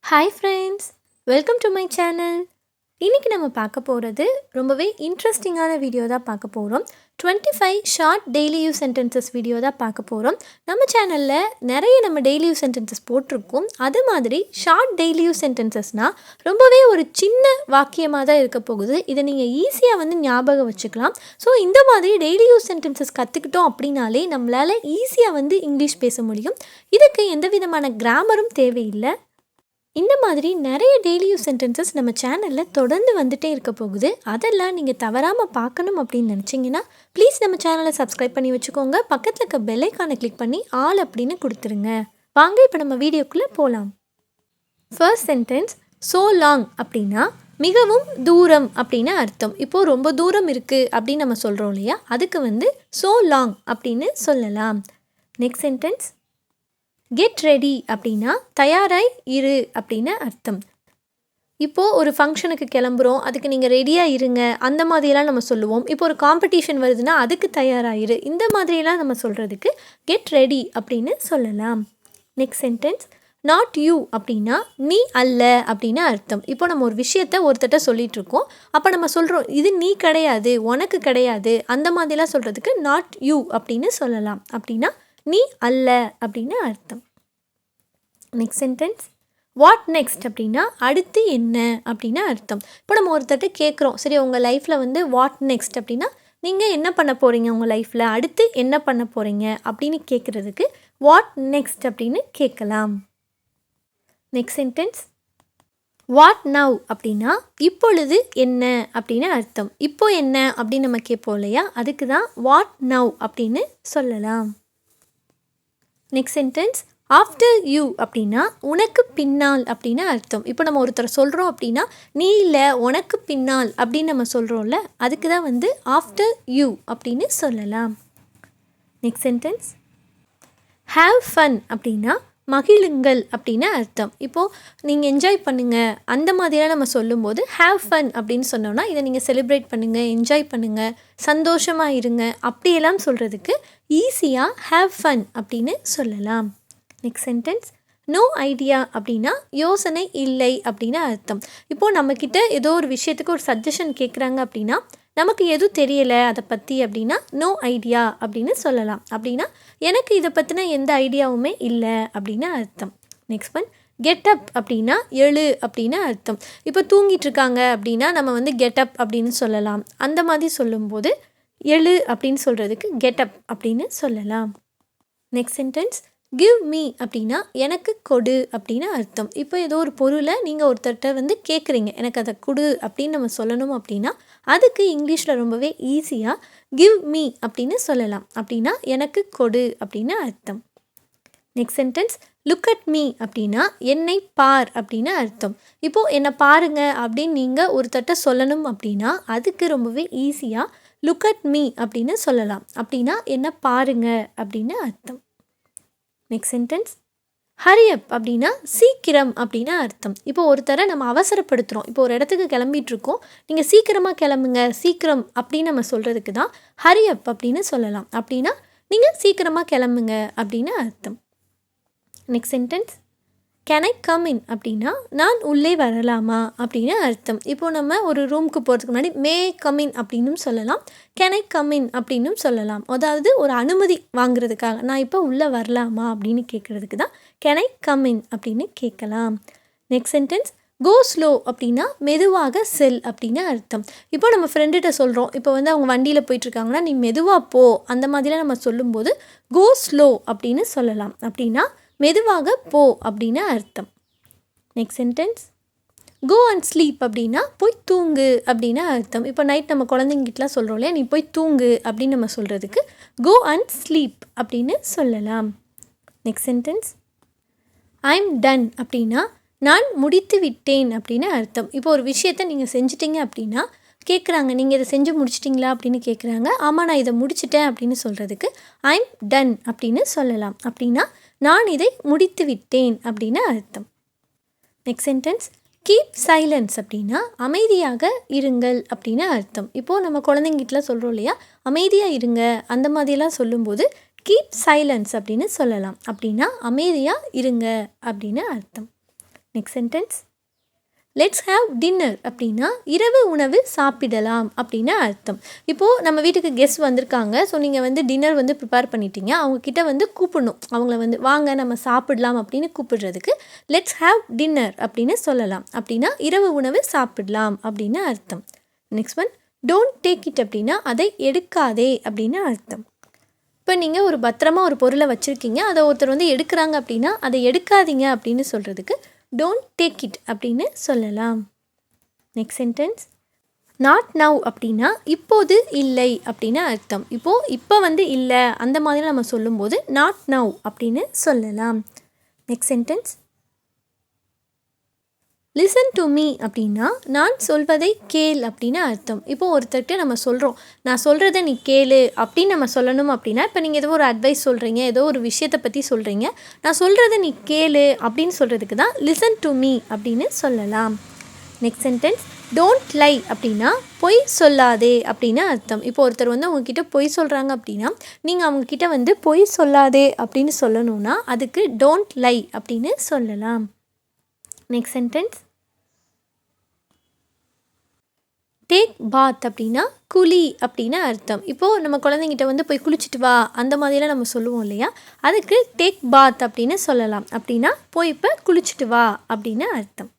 Hi friends, welcome to my channel. இன்றைக்கி நம்ம பார்க்க போகிறது ரொம்பவே இன்ட்ரெஸ்டிங்கான வீடியோ தான் பார்க்க போகிறோம். 25 short daily use sentences video தான் பார்க்க போகிறோம். நம்ம சேனலில் நிறைய நம்ம டெய்லி யூஸ் சென்டென்சஸ் போட்டிருக்கோம். அது மாதிரி ஷார்ட் டெய்லி யூஸ் சென்டென்சஸ்னால் ரொம்பவே ஒரு சின்ன வாக்கியமாக தான் இருக்க போகுது. இதை நீங்கள் ஈஸியாக ஞாபகம் வச்சுக்கலாம். ஸோ இந்த மாதிரி டெய்லி யூஸ் சென்டென்சஸ் கற்றுக்கிட்டோம் அப்படின்னாலே நம்மளால் ஈஸியாக இங்கிலீஷ் பேச முடியும். இதுக்கு எந்த விதமான கிராமரும் தேவையில்லை. இந்த மாதிரி நிறைய டெய்லி யூஸ் சென்டென்சஸ் நம்ம சேனலில் தொடர்ந்து வந்துகிட்டே இருக்க போகுது. அதெல்லாம் நீங்கள் தவறாமல் பார்க்கணும் அப்படின்னு நினச்சிங்கன்னா ப்ளீஸ் நம்ம சேனலை சப்ஸ்கிரைப் பண்ணி வச்சுக்கோங்க. பக்கத்தில் இருக்க பெல் ஐக்கானை கிளிக் பண்ணி ஆல் அப்படின்னு கொடுத்துருங்க. வாங்க இப்போ நம்ம வீடியோக்குள்ளே போகலாம். ஃபர்ஸ்ட் சென்டென்ஸ், ஸோ லாங் அப்படின்னா மிகவும் தூரம் அப்படின்னு அர்த்தம். இப்போது ரொம்ப தூரம் இருக்குது அப்படின்னு நம்ம சொல்கிறோம் இல்லையா, அதுக்கு ஸோ லாங் அப்படின்னு சொல்லலாம். நெக்ஸ்ட் சென்டென்ஸ், கெட் ரெடி அப்படின்னா தயாராய் இரு அப்படின்னு அர்த்தம். இப்போது ஒரு ஃபங்க்ஷனுக்கு கிளம்புறோம், அதுக்கு நீங்கள் ரெடியாக இருங்க அந்த மாதிரியெல்லாம் நம்ம சொல்லுவோம். இப்போ ஒரு காம்படிஷன் வருதுன்னா அதுக்கு தயாராகிரு, இந்த மாதிரியெல்லாம் நம்ம சொல்கிறதுக்கு கெட் ரெடி அப்படின்னு சொல்லலாம். நெக்ஸ்ட் சென்டென்ஸ், நாட் யூ அப்படின்னா நீ அல்ல அப்படின்னு அர்த்தம். இப்போ நம்ம ஒரு விஷயத்த ஒருத்தட்ட சொல்லிகிட்ருக்கோம், அப்போ நம்ம சொல்கிறோம் இது நீ கிடையாது, உனக்கு கிடையாது, அந்த மாதிரிலாம் சொல்கிறதுக்கு நாட் யூ அப்படின்னு சொல்லலாம். அப்படின்னா நீ அல்ல அப்படின்னு அர்த்தம். நெக்ஸ்ட் சென்டென்ஸ், வாட் நெக்ஸ்ட் அப்படின்னா அடுத்து என்ன அப்படின்னு அர்த்தம். இப்போ நம்ம ஒருத்தட்ட கேட்குறோம், சரி உங்கள் லைஃப்பில் வாட் நெக்ஸ்ட் அப்படின்னா நீங்கள் என்ன பண்ண போகிறீங்க, உங்கள் லைஃப்பில் அடுத்து என்ன பண்ண போகிறீங்க அப்படின்னு கேட்குறதுக்கு வாட் நெக்ஸ்ட் அப்படின்னு கேட்கலாம். நெக்ஸ்ட் சென்டென்ஸ், வாட் நவ் அப்படின்னா இப்பொழுது என்ன அப்படின்னு அர்த்தம். இப்போ என்ன அப்படின்னு நம்ம கேட்போம் இல்லையா, அதுக்கு தான் வாட் நவ் அப்படின்னு சொல்லலாம். நெக்ஸ்ட் சென்டென்ஸ், ஆஃப்டர் யூ அப்படின்னா உனக்கு பின்னால் அப்படின்னு அர்த்தம். இப்போ நம்ம ஒருத்தரை சொல்கிறோம் அப்படின்னா நீ இல்லை உனக்கு பின்னால் அப்படின்னு நம்ம சொல்கிறோம்ல, அதுக்கு தான் ஆஃப்டர் யூ அப்படின்னு சொல்லலாம். நெக்ஸ்ட் சென்டென்ஸ், ஹாவ் ஃபன் அப்படின்னா மகிழுங்கள் அப்படின்னு அர்த்தம். இப்போது நீங்கள் என்ஜாய் பண்ணுங்கள் அந்த மாதிரியெல்லாம் நம்ம சொல்லும்போது ஹாவ் ஃபன் அப்படின்னு சொன்னோன்னா இதை நீங்கள் செலிப்ரேட் பண்ணுங்கள், என்ஜாய் பண்ணுங்கள், சந்தோஷமாக இருங்க அப்படியெல்லாம் சொல்கிறதுக்கு ஈஸியாக ஹாவ் ஃபன் அப்படின்னு சொல்லலாம். நெக்ஸ்ட் சென்டென்ஸ், நோ ஐடியா அப்படின்னா யோசனை இல்லை அப்படின்னு அர்த்தம். இப்போது நம்மக்கிட்ட ஏதோ ஒரு விஷயத்துக்கு ஒரு சஜஷன் கேட்குறாங்க அப்படின்னா நமக்கு எதுவும் தெரியலை அதை பற்றி அப்படின்னா நோ ஐடியா அப்படின்னு சொல்லலாம். அப்படின்னா எனக்கு இதை பற்றின எந்த ஐடியாவுமே இல்லை அப்படின்னு அர்த்தம். நெக்ஸ்ட் ஒன், கெட் அப் அப்படின்னா எழு அப்படின்னு அர்த்தம். இப்போ தூங்கிட்டு இருக்காங்க அப்படின்னா நம்ம கெட் அப் அப்படின்னு சொல்லலாம். அந்த மாதிரி சொல்லும்போது எழு அப்படின்னு சொல்கிறதுக்கு கெட் அப் அப்படின்னு சொல்லலாம். நெக்ஸ்ட் சென்டென்ஸ், கிவ் மீ அப்படின்னா எனக்கு கொடு அப்படின்னு அர்த்தம். இப்போ ஏதோ ஒரு பொருளை நீங்கள் ஒருத்தர்கிட்ட கேட்குறீங்க, எனக்கு அதை கொடு அப்படின்னு நம்ம சொல்லணும் அப்படின்னா அதுக்கு இங்கிலீஷில் ரொம்பவே ஈஸியாக கிவ் மீ அப்படின்னு சொல்லலாம். அப்படின்னா எனக்கு கொடு அப்படின்னு அர்த்தம். Next sentence, look at me அப்படின்னா என்னை பார் அப்படின்னு அர்த்தம். இப்போது என்னை பாருங்க அப்படின்னு நீங்கள் ஒருத்தர்கிட்ட சொல்லணும் அப்படின்னா அதுக்கு ரொம்பவே ஈஸியாக லுக் அட் மீ அப்படின்னு சொல்லலாம். அப்படின்னா என்ன பாருங்க அப்படின்னு அர்த்தம். நெக்ஸ்ட் சென்டென்ஸ், ஹரி அப் அப்படின்னா சீக்கிரம் அப்படின்னு அர்த்தம். இப்போ ஒருத்தரை நம்ம அவசரப்படுத்துகிறோம், இப்போ ஒரு இடத்துக்கு கிளம்பிகிட்ருக்கோம், நீங்கள் சீக்கிரமாக கிளம்புங்க சீக்கிரம் அப்படின்னு நம்ம சொல்கிறதுக்கு தான் ஹரி அப் அப்படின்னு சொல்லலாம். அப்படின்னா நீங்கள் சீக்கிரமாக கிளம்புங்க அப்படின்னு அர்த்தம். Next sentence, can I come in அப்படின்னா நான் உள்ளே வரலாமா அப்படின்னு அர்த்தம். இப்போது நம்ம ஒரு ரூமுக்கு போகிறதுக்கு முன்னாடி மே கம் இன் அப்படின்னும் சொல்லலாம், கேன் ஐ கம் இன் அப்படின்னும் சொல்லலாம். அதாவது ஒரு அனுமதி வாங்குறதுக்காக நான் இப்போ உள்ளே வரலாமா அப்படின்னு கேட்குறதுக்கு தான் கேன் ஐ கம் இன் அப்படின்னு கேட்கலாம். நெக்ஸ்ட் சென்டென்ஸ், கோ ஸ்லோ அப்படின்னா மெதுவாக செல் அப்படின்னு அர்த்தம். இப்போ நம்ம ஃப்ரெண்டுகிட்ட சொல்கிறோம், இப்போ அவங்க வண்டியில் போயிட்டுருக்காங்கன்னா நீ மெதுவாக போ அந்த மாதிரிலாம் நம்ம சொல்லும்போது கோ ஸ்லோ அப்படின்னு சொல்லலாம். அப்படின்னா மெதுவாக போ அப்படின்னு அர்த்தம். Next sentence, go and sleep அப்படின்னா போய் தூங்கு அப்படின்னு அர்த்தம். இப்போ நைட் நம்ம குழந்தைங்கிட்டலாம் சொல்கிறோம் இல்லையா, நீ போய் தூங்கு அப்படின்னு நம்ம சொல்கிறதுக்கு கோ அண்ட் ஸ்லீப் அப்படின்னு சொல்லலாம். Next sentence, I am ton அப்படின்னா நான் முடித்து விட்டேன் அப்படின்னு அர்த்தம். இப்போ ஒரு விஷயத்தை நீங்கள் செஞ்சிட்டிங்க அப்படின்னா கேட்குறாங்க, நீங்கள் இதை செஞ்சு முடிச்சிட்டிங்களா அப்படின்னு கேட்குறாங்க. ஆமாம் நான் இதை முடிச்சிட்டேன் அப்படின்னு சொல்கிறதுக்கு ஐ எம் டன் அப்படின்னு சொல்லலாம். அப்படின்னா நான் இதை முடித்து விட்டேன் அப்படின்னு அர்த்தம். நெக்ஸ்ட் சென்டென்ஸ், கீப் சைலன்ஸ் அப்படின்னா அமைதியாக இருங்கள் அப்படின்னு அர்த்தம். இப்போது நம்ம குழந்தைங்கிட்டலாம் சொல்கிறோம் இல்லையா, அமைதியாக இருங்க அந்த மாதிரிலாம் சொல்லும்போது கீப் சைலன்ஸ் அப்படின்னு சொல்லலாம். அப்படின்னா அமைதியாக இருங்க அப்படின்னு அர்த்தம். Next sentence, let's have dinner அப்படின்னா இரவு உணவு சாப்பிடலாம் அப்படின்னு அர்த்தம். இப்போது நம்ம வீட்டுக்கு கெஸ்ட் வந்திருக்காங்க. ஸோ நீங்கள் வந்து டின்னர் வந்து ப்ரிப்பேர் பண்ணிட்டீங்க. அவங்கக்கிட்ட வந்து கூப்பிடணும். அவங்கள வந்து வாங்க நம்ம சாப்பிடலாம் அப்படின்னு கூப்பிடுறதுக்கு லெட்ஸ் ஹேவ் டின்னர் அப்படின்னு சொல்லலாம். அப்படின்னா இரவு உணவு சாப்பிடலாம் அப்படின்னு அர்த்தம். Next one, don't take it அப்படின்னா அதை எடுக்காதே அப்படின்னு அர்த்தம். இப்போ நீங்கள் ஒரு பத்திரமா ஒரு பொருளை வச்சுருக்கீங்க, அதை ஒருத்தர் வந்து எடுக்கிறாங்க அப்படின்னா அதை எடுக்காதீங்க அப்படின்னு சொல்கிறதுக்கு டோன்ட் டேக் இட் அப்படின்னு சொல்லலாம். நெக்ஸ்ட் சென்டென்ஸ், நாட் நவ் அப்படின்னா இப்போது இல்லை அப்படின்னு அர்த்தம். இப்போ வந்து இல்லை அந்த மாதிரி நம்ம சொல்லும்போது நாட் நவ் அப்படின்னு சொல்லலாம். Next sentence, listen to me அப்படின்னா நான் சொல்வதை கேள் அப்படின்னு அர்த்தம். இப்போது ஒருத்தர்கிட்ட நம்ம சொல்கிறோம், நான் சொல்கிறத நீ கேளு அப்படின்னு நம்ம சொல்லணும். அப்படின்னா இப்போ நீங்கள் ஏதோ ஒரு அட்வைஸ் சொல்கிறீங்க, ஏதோ ஒரு விஷயத்தை பற்றி சொல்கிறீங்க, நான் சொல்கிறத நீ கேளு அப்படின்னு சொல்கிறதுக்கு தான் லிசன் டு மீ அப்படின்னு சொல்லலாம். நெக்ஸ்ட் சென்டென்ஸ், டோன்ட் லை அப்படின்னா பொய் சொல்லாதே அப்படின்னு அர்த்தம். இப்போ ஒருத்தர் வந்து உங்ககிட்ட பொய் சொல்கிறாங்க அப்படின்னா நீங்கள் அவங்கக்கிட்ட வந்து பொய் சொல்லாதே அப்படின்னு சொல்லணும்னா அதுக்கு டோன்ட் லை அப்படின்னு சொல்லலாம். நெக்ஸ்ட் சென்டென்ஸ், டேக் பாத் அப்படின்னா குளி அப்படின்னு அர்த்தம். இப்போது நம்ம குழந்தைங்கிட்ட வந்து போய் குளிச்சுட்டு வா அந்த மாதிரிலாம் நம்ம சொல்லுவோம் இல்லையா, அதுக்கு டேக் பாத் அப்படின்னு சொல்லலாம். அப்படின்னா போய் இப்போ குளிச்சுட்டு வா அப்படின்னு அர்த்தம்.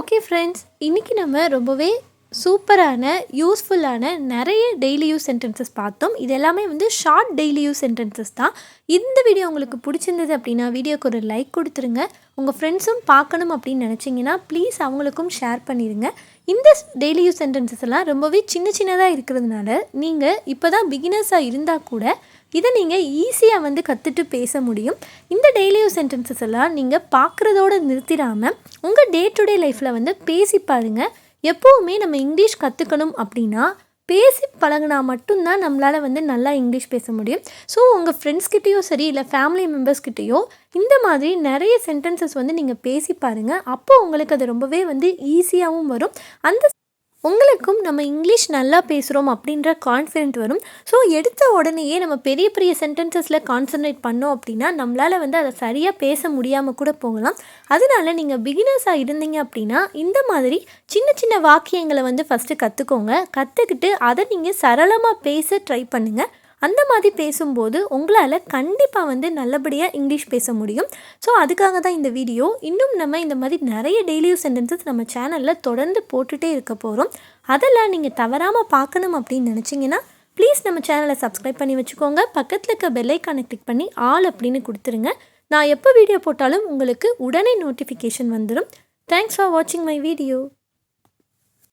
ஓகே ஃப்ரெண்ட்ஸ், இன்றைக்கி நம்ம ரொம்பவே சூப்பரான யூஸ்ஃபுல்லான நிறைய டெய்லி யூஸ் சென்டென்சஸ் பார்த்தோம். இது எல்லாமே வந்து ஷார்ட் டெய்லி யூஸ் சென்டென்சஸ் தான். இந்த வீடியோ உங்களுக்கு பிடிச்சிருந்தது அப்படின்னா வீடியோக்கு ஒரு லைக் கொடுத்துருங்க. உங்கள் ஃப்ரெண்ட்ஸும் பார்க்கணும் அப்படின்னு நினச்சிங்கன்னா ப்ளீஸ் அவங்களுக்கும் ஷேர் பண்ணிடுங்க. இந்த டெய்லி யூஸ் சென்டென்சஸ் எல்லாம் ரொம்பவே சின்னதாக இருக்கிறதுனால நீங்கள் இப்போ தான் பிகினர்ஸாக இருந்தால் கூட இதை நீங்கள் ஈஸியாக வந்து கற்றுட்டு பேச முடியும். இந்த டெய்லி யூஸ் சென்டென்சஸ் எல்லாம் நீங்கள் பார்க்குறதோடு நிறுத்திடாமல் உங்கள் டே டு டே லைஃப்பில் வந்து பேசி பாருங்கள். எப்போவுமே நம்ம இங்கிலீஷ் கற்றுக்கணும் அப்படின்னா பேசி பழகினா மட்டும்தான் நம்மளால் வந்து நல்லா இங்கிலீஷ் பேச முடியும். ஸோ உங்கள் ஃப்ரெண்ட்ஸ்கிட்டையோ சரி இல்லை ஃபேமிலி மெம்பர்ஸ்கிட்டையோ இந்த மாதிரி நிறைய சென்டென்சஸ் வந்து நீங்கள் பேசி பாருங்கள். அப்போது உங்களுக்கு அது ரொம்பவே வந்து ஈஸியாகவும் வரும். அந்த உங்களுக்கும் நம்ம இங்கிலீஷ் நல்லா பேசுகிறோம் அப்படின்ற கான்ஃபிடென்ட் வரும். ஸோ எடுத்த உடனேயே நம்ம பெரிய பெரிய சென்டென்சஸில் கான்சன்ட்ரேட் பண்ணோம் அப்படின்னா நம்மளால் வந்து அதை சரியாக பேச முடியாமல் கூட போகலாம். அதனால நீங்கள் பிகினர்ஸாக இருந்தீங்க அப்படின்னா இந்த மாதிரி சின்ன சின்ன வாக்கியங்களை வந்து ஃபஸ்ட்டு கற்றுக்கோங்க. கற்றுக்கிட்டு அதை நீங்கள் சரளமாக பேச ட்ரை பண்ணுங்கள். அந்த மாதிரி பேசும்போது உங்களால் கண்டிப்பாக வந்து நல்லபடியாக இங்கிலீஷ் பேச முடியும். ஸோ அதுக்காக தான் இந்த வீடியோ. இன்னும் நம்ம இந்த மாதிரி நிறைய டெய்லி யூஸ் சென்டென்சஸ் நம்ம சேனலில் தொடர்ந்து போட்டுகிட்டே இருக்க போகிறோம். அதெல்லாம் நீங்கள் தவறாமல் பார்க்கணும் அப்படின்னு நினச்சிங்கன்னா ப்ளீஸ் நம்ம சேனலை சப்ஸ்கிரைப் பண்ணி வச்சுக்கோங்க. பக்கத்தில் இருக்க பெல் ஐக்கானை கிளிக் பண்ணி ஆல் அப்படின்னு கொடுத்துருங்க. நான் எப்போ வீடியோ போட்டாலும் உங்களுக்கு உடனே நோட்டிஃபிகேஷன் வந்துடும். தேங்க்ஸ் ஃபார் வாட்சிங் மை வீடியோ.